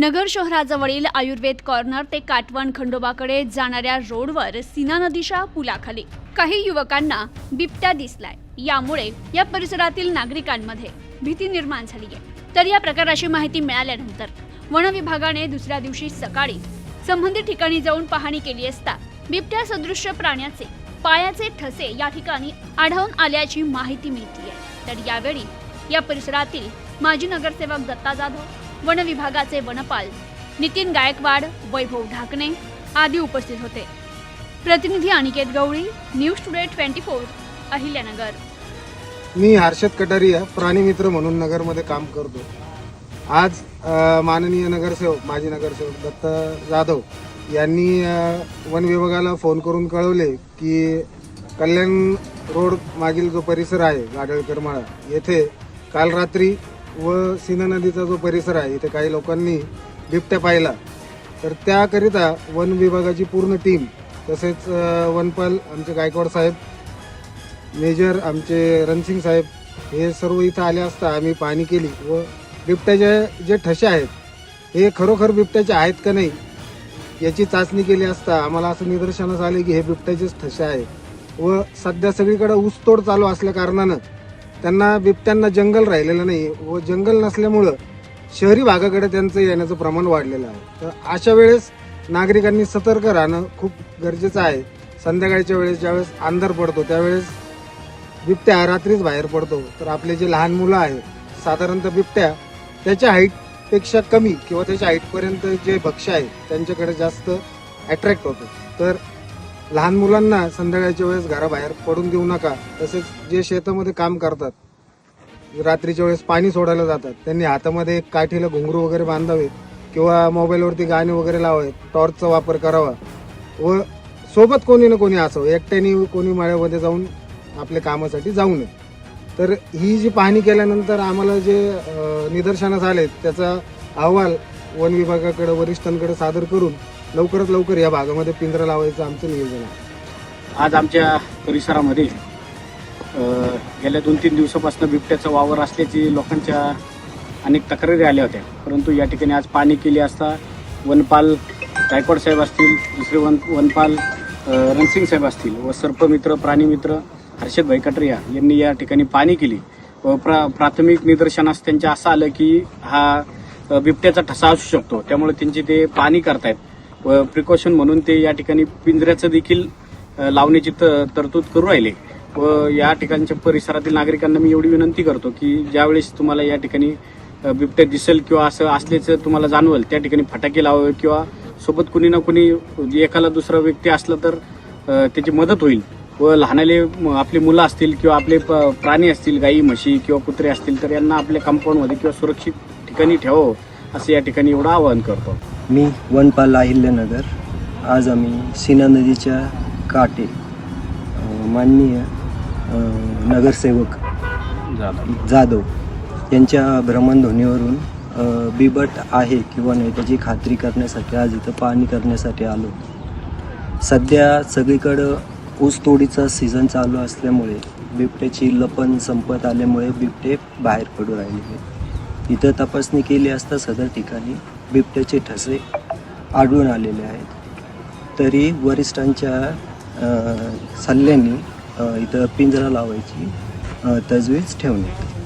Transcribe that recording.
नगर शहराजवळील आयुर्वेद कॉर्नर ते काटवण खंडोबाकडे जाणाऱ्या रोडवर सीना नदीच्या पुलाखाली काही युवकांना बिबट्या दिसलाय। यामुळे या परिसरातील नागरिकांमध्ये भीती निर्माण झाली आहे। तर या प्रकाराची माहिती मिळाल्यानंतर वन विभागाने दुसऱ्या दिवशी सकाळी संबंधित ठिकाणी जाऊन पाहणी केली असता बिबट्या सदृश्य प्राण्याचे पायाचे ठसे या ठिकाणी आढळून आल्याची माहिती मिळते आहे। तर यावेळी या परिसरातील माजी नगरसेवक दत्ता जाधव, वन विभागाचे वनपाल नितीन गायकवाड, वैभव ढाकणे आदी उपस्थित होते। प्रतिनिधी अनिकेत गवळी, न्यूज टुडे 24, अहिल्यानगर। मी हर्षद कटारिया, प्राणी मित्र म्हणून नगरमध्ये काम करतो। आज माननीय नगरसेवक, माजी नगरसेवक दत्ता जाधव यांनी वन विभागाला फोन करून कळवले की कल्याण रोड मागील जो परिसर आहे गाडळकर माळा येथे काल रात्री व सीना नदीचा जो परिसर आहे इथे काही लोकांनी बिबट्या पाहिला। तर त्याकरिता वन विभागाची पूर्ण टीम तसेच वनपाल आमचे गायकवाड साहेब, मेजर आमचे रणसिंग साहेब हे सर्व इथं आले असता आम्ही पाहणी केली व बिबट्याचे जे ठसे आहेत हे खरोखर बिबट्याचे आहेत का नाही याची चाचणी केली असता आम्हाला असं निदर्शनास आले की हे बिबट्याचेच ठसे आहेत। व सध्या सगळीकडे ऊसतोड चालू असल्या कारणानं त्यांना बिबट्यांना जंगल राहिलेलं नाही व जंगल नसल्यामुळं शहरी भागाकडे त्यांचं येण्याचं प्रमाण वाढलेलं आहे। तर अशा वेळेस नागरिकांनी सतर्क राहणं खूप गरजेचं आहे। संध्याकाळच्या वेळेस ज्यावेळेस अंधार पडतो त्यावेळेस बिबट्या रात्रीच बाहेर पडतो। तर आपले जे लहान मुलं आहेत साधारणतः बिबट्या त्याच्या हाईटपेक्षा कमी किंवा त्याच्या हाईटपर्यंत जे भक्ष्य आहे त्यांच्याकडे जास्त अट्रॅक्ट होतो। तर लहान मुलांना संध्याकाळच्या वेळेस घराबाहेर पडून देऊ नका। तसेच जे शेतामध्ये काम करतात, रात्रीच्या वेळेस पाणी सोडायला जातात, त्यांनी हातामध्ये एक काठीला घुंगरू वगैरे बांधावे किंवा मोबाईलवरती गाणे वगैरे लावावे, टॉर्चचा वापर करावा व सोबत कोणी ना कोणी असावं, एकट्याने कोणी माळ्यामध्ये जाऊन आपल्या कामासाठी जाऊ नये। तर ही जी पाहणी केल्यानंतर आम्हाला जे निदर्शनास आले त्याचा अहवाल वन विभागाकडे वरिष्ठांकडे सादर करून लवकरात लवकर या भागामध्ये पिंजरा लावायचं आमचं नियोजन आहे। आज आमच्या परिसरामध्ये गेल्या 2-3 दिवसापासून बिबट्याचा वावर असल्याची लोकांच्या अनेक तक्रारी आल्या होत्या, परंतु या ठिकाणी आज पाहणी केली असता वनपाल गायकवाड साहेब असतील, दुसरे वनपाल रणसिंग साहेब असतील व सर्पमित्र प्राणीमित्र हर्षद भाई कटरिया यांनी या ठिकाणी पाहणी केली व प्राथमिक निदर्शनास त्यांच्या असं आलं की हा बिबट्याचा ठसा असू शकतो। त्यामुळे त्यांची ते पाहणी करतायत व प्रिकॉशन म्हणून ते या ठिकाणी पिंजऱ्याचं देखील लावण्याची तरतूद करू राहिले। व या ठिकाणच्या परिसरातील नागरिकांना मी एवढी विनंती करतो की ज्यावेळेस तुम्हाला या ठिकाणी बिबट्या दिसेल किंवा असं असल्याचं तुम्हाला जाणवेल त्या ठिकाणी फटाके लावावे किंवा सोबत कुणी ना कुणी एखादा दुसरा व्यक्ती असला तर त्याची मदत होईल। व लहानाले आपली मुलं असतील किंवा आपले प्राणी असतील, गाई म्हशी किंवा कुत्रे असतील तर यांना आपल्या कंपाऊंडमध्ये किंवा सुरक्षित ठिकाणी ठेवावं असं या ठिकाणी एवढं आवाहन करतो। मी वनपाल अहिल्यानगर। आज आम्ही सीना नदीच्या काठी माननीय नगरसेवक जाधव यांच्या भ्रमणध्वनीवरून बिबट आहे किंवा नाही त्याची खात्री करण्यासाठी आज इथं पाहणी करण्यासाठी आलो। सध्या सगळीकडं ऊसतोडीचा सीझन चालू असल्यामुळे बिबट्याची लपण संपत आल्यामुळे बिबटे बाहेर पडू राहिले। इथं तपासणी केली असता सदर ठिकाणी बिबट्याचे ठसे आढळून आलेले आहेत। तरी वरिष्ठांच्या सल्ल्याने इथं पिंजरा लावायची तजवीज ठेवण्यात